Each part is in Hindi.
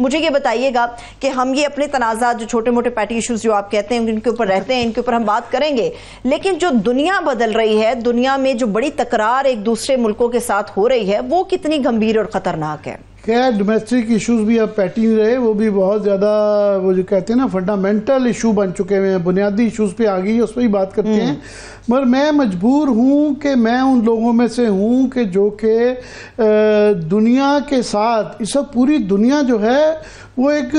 मुझे ये बताइएगा कि हम ये अपने तनाज़ात जो छोटे मोटे पैटी इश्यूज जो आप कहते हैं इनके ऊपर रहते हैं, इनके ऊपर हम बात करेंगे, लेकिन जो दुनिया बदल रही है, दुनिया में जो बड़ी तकरार एक दूसरे मुल्कों के साथ हो रही है, वो कितनी गंभीर और ख़तरनाक है। खैर डोमेस्टिक इश्यूज भी अब पैटी रहे, वो भी बहुत ज़्यादा वो जो कहते हैं ना फंडामेंटल इशू बन चुके हैं, बुनियादी इश्यूज पे आ गई, उस पर ही बात करते हैं। मगर मैं मजबूर हूँ कि मैं उन लोगों में से हूँ कि जो कि दुनिया के साथ इस वक्त पूरी दुनिया जो है वो एक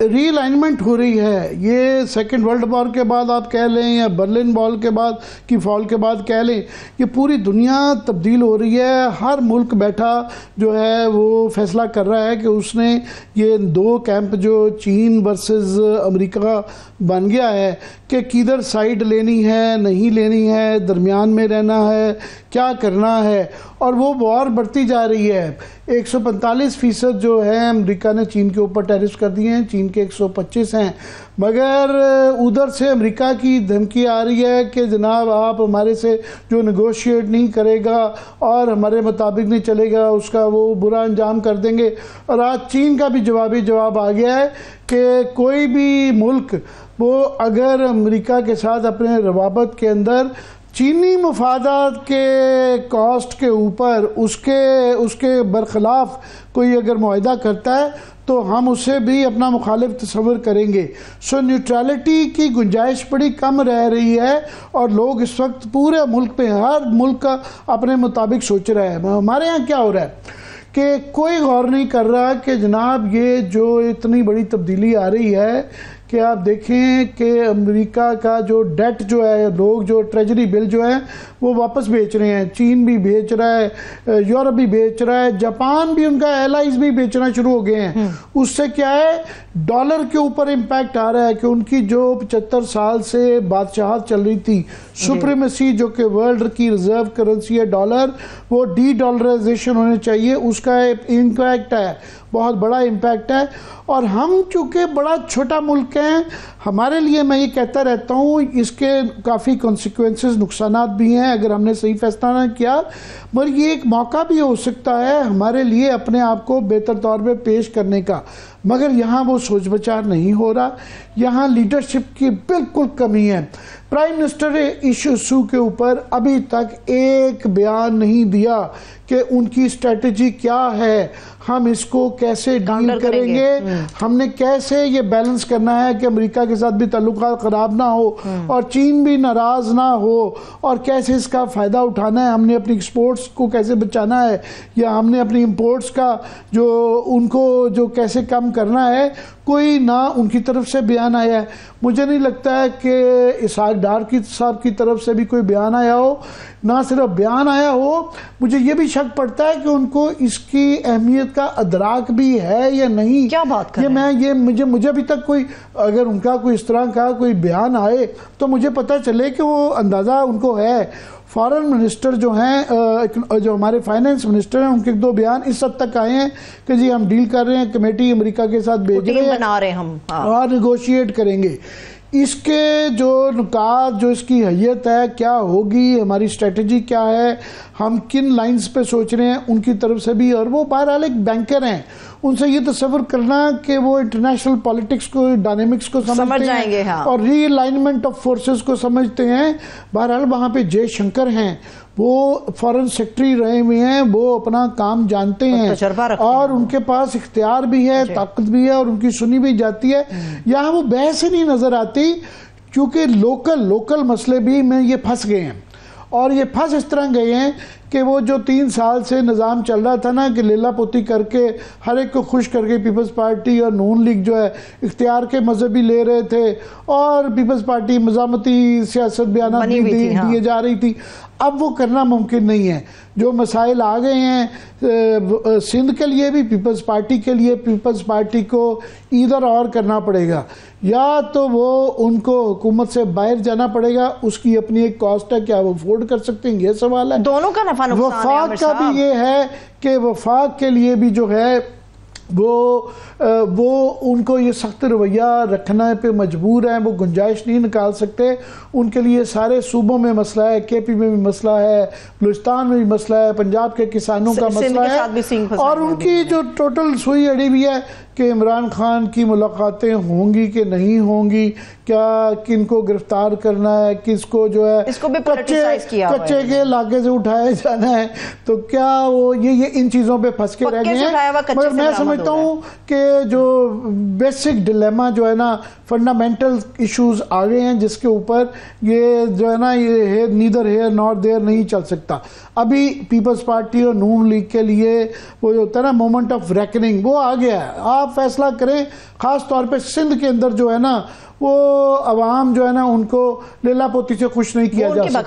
रीअलाइनमेंट हो रही है। ये सेकेंड वर्ल्ड वॉर के बाद आप कह लें या बर्लिन वॉल के बाद की फॉल के बाद कह लें, ये पूरी दुनिया तब्दील हो रही है। हर मुल्क बैठा जो है वो फैसला कर रहा है कि उसने ये दो कैंप जो चीन वर्सेस अमेरिका बन गया है कि किधर साइड लेनी है, नहीं लेनी है, दरमियान में रहना है, क्या करना है। और वो वॉर बढ़ती जा रही है। 145% जो है अमेरिका ने चीन के ऊपर टैरिफ कर दिए हैं, चीन के 125 हैं। मगर उधर से अमेरिका की धमकी आ रही है कि जनाब आप हमारे से जो नेगोशिएट नहीं करेगा और हमारे मुताबिक नहीं चलेगा उसका वो बुरा अंजाम कर देंगे। और आज चीन का भी जवाब आ गया है कि कोई भी मुल्क वो अगर अमेरिका के साथ अपने रवाबत के अंदर चीनी मफादात के कॉस्ट के ऊपर उसके बरखिलाफ कोई अगर मुआहदा करता है तो हम उसे भी अपना मुखालिफ तस्वर करेंगे। सो न्यूट्रलिटी की गुंजाइश बड़ी कम रह रही है और लोग इस वक्त पूरे मुल्क पे हर मुल्क का अपने मुताबिक सोच रहा है। हमारे यहाँ क्या हो रहा है कि कोई गौर नहीं कर रहा कि जनाब ये जो इतनी बड़ी तब्दीली आ रही है कि आप देखें कि अमेरिका का जो डेट जो है, लोग जो ट्रेजरी बिल जो है वो वापस बेच रहे हैं। चीन भी बेच रहा है, यूरोप भी बेच रहा है, जापान भी, उनका एलाइज भी बेचना शुरू हो गए हैं। उससे क्या है, डॉलर के ऊपर इम्पैक्ट आ रहा है कि उनकी जो 75 साल से बादशाहत चल रही थी, सुप्रीमेसी जो कि वर्ल्ड की रिजर्व करेंसी है डॉलर, वो डी डॉलराइजेशन होने चाहिए, उसका इम्पैक्ट है, बहुत बड़ा इम्पैक्ट है। और हम चूँकि बड़ा छोटा मुल्क हैं, हमारे लिए मैं ये कहता रहता हूँ इसके काफ़ी कॉन्सिक्वेंसेस, नुकसानात भी हैं अगर हमने सही फैसला ना किया। मगर ये एक मौका भी हो सकता है हमारे लिए अपने आप को बेहतर तौर पे पेश करने का। मगर यहाँ वो सोच विचार नहीं हो रहा, यहाँ लीडरशिप की बिल्कुल कमी है। प्राइम मिनिस्टर इशू के ऊपर अभी तक एक बयान नहीं दिया कि उनकी स्ट्रेटजी क्या है, हम इसको कैसे डील करेंगे, हमने कैसे ये बैलेंस करना है कि अमेरिका के साथ भी ताल्लुकात ख़राब ना हो और चीन भी नाराज़ ना हो, और कैसे इसका फ़ायदा उठाना है, हमने अपनी एक्सपोर्ट्स को कैसे बचाना है या हमने अपनी इंपोर्ट्स का जो उनको जो कैसे कम करना है। कोई ना उनकी तरफ से बयान आया है। मुझे नहीं लगता है कि इसाक डार साहब की तरफ से भी कोई बयान आया हो। ना सिर्फ बयान आया हो, मुझे ये भी शक पड़ता है कि उनको इसकी अहमियत का अदराक भी है या नहीं। क्या बात कर मुझे अभी तक कोई, अगर उनका कोई इस तरह का कोई बयान आए तो मुझे पता चले कि वो अंदाज़ा उनको है। फॉरेन मिनिस्टर जो हैं, जो हमारे फाइनेंस मिनिस्टर हैं, उनके 2 बयान इस हद तक आए हैं कि जी हम डील कर रहे हैं, कमेटी अमेरिका के साथ भेज रहे हैं, बना रहे हम और निगोशिएट करेंगे। इसके जो नुकात, जो इसकी हैयत है, क्या होगी, हमारी स्ट्रेटजी क्या है, हम किन लाइंस पे सोच रहे हैं, उनकी तरफ से भी। और वो बहरहाल एक बैंकर हैं, उनसे ये तस्वर करना कि वो इंटरनेशनल पॉलिटिक्स को, डायनेमिक्स को समझ जाएंगे, हाँ, और रीअलाइनमेंट ऑफ फोर्सेस को समझते हैं। बहरहाल वहाँ पे जयशंकर हैं, वो फॉरेन सेक्रेटरी रहे हुए हैं, वो अपना काम जानते हैं और उनके पास इख्तियार भी है, ताकत भी है, और उनकी सुनी भी जाती है। यहाँ वो बहस ही नहीं नजर आती क्योंकि लोकल मसले भी में ये फंस गए हैं। और ये फंस इस तरह गए हैं कि वो जो 3 साल से निज़ाम चल रहा था ना कि लीला पोती करके हर एक को खुश करके पीपल्स पार्टी और नून लीग जो है इख्तियार के मजहबी ले रहे थे और पीपल्स पार्टी मज़ामती सियासत बयान दिए जा रही थी। अब वो करना मुमकिन नहीं है। जो मसाइल आ गए हैं सिंध के लिए भी, पीपल्स पार्टी के लिए, पीपल्स पार्टी को इधर और करना पड़ेगा, या तो वो उनको हुकूमत से बाहर जाना पड़ेगा, उसकी अपनी एक कॉस्ट है, क्या वो अफोर्ड कर सकते हैं, ये सवाल है। दोनों का नफा नुकसान है। वफाक का भी ये है कि वफाक के लिए भी जो है वो उनको ये सख्त रवैया रखने पे मजबूर हैं, वो गुंजाइश नहीं निकाल सकते। उनके लिए सारे सूबों में मसला है, केपी में भी मसला है, बलूचिस्तान में भी मसला है, पंजाब के किसानों का मसला है, और उनकी जो टोटल सुई अड़ी हुई है कि इमरान खान की मुलाकातें होंगी कि नहीं होंगी, क्या किनको गिरफ्तार करना है, किसको जो है इसको भी politicize किया हुआ है। कच्चे के लागे से उठाया जाना है, तो क्या वो ये इन चीज़ों पे फंस के रह गए हैं। मगर मैं समझता हूँ कि जो बेसिक डिलेमा जो है ना, फंडामेंटल इश्यूज आ गए हैं जिसके ऊपर ये जो है ना, ये नीदर हेयर नॉट देयर नहीं चल सकता। अभी पीपल्स पार्टी और नून लीग के लिए वो जो होता है ना मोमेंट ऑफ रेकनिंग, वो आ गया है। आप फैसला करें, ख़ास तौर पे सिंध के अंदर जो है ना, वो अवाम जो है ना, उनको लीला पोती से खुश नहीं किया जा सकता।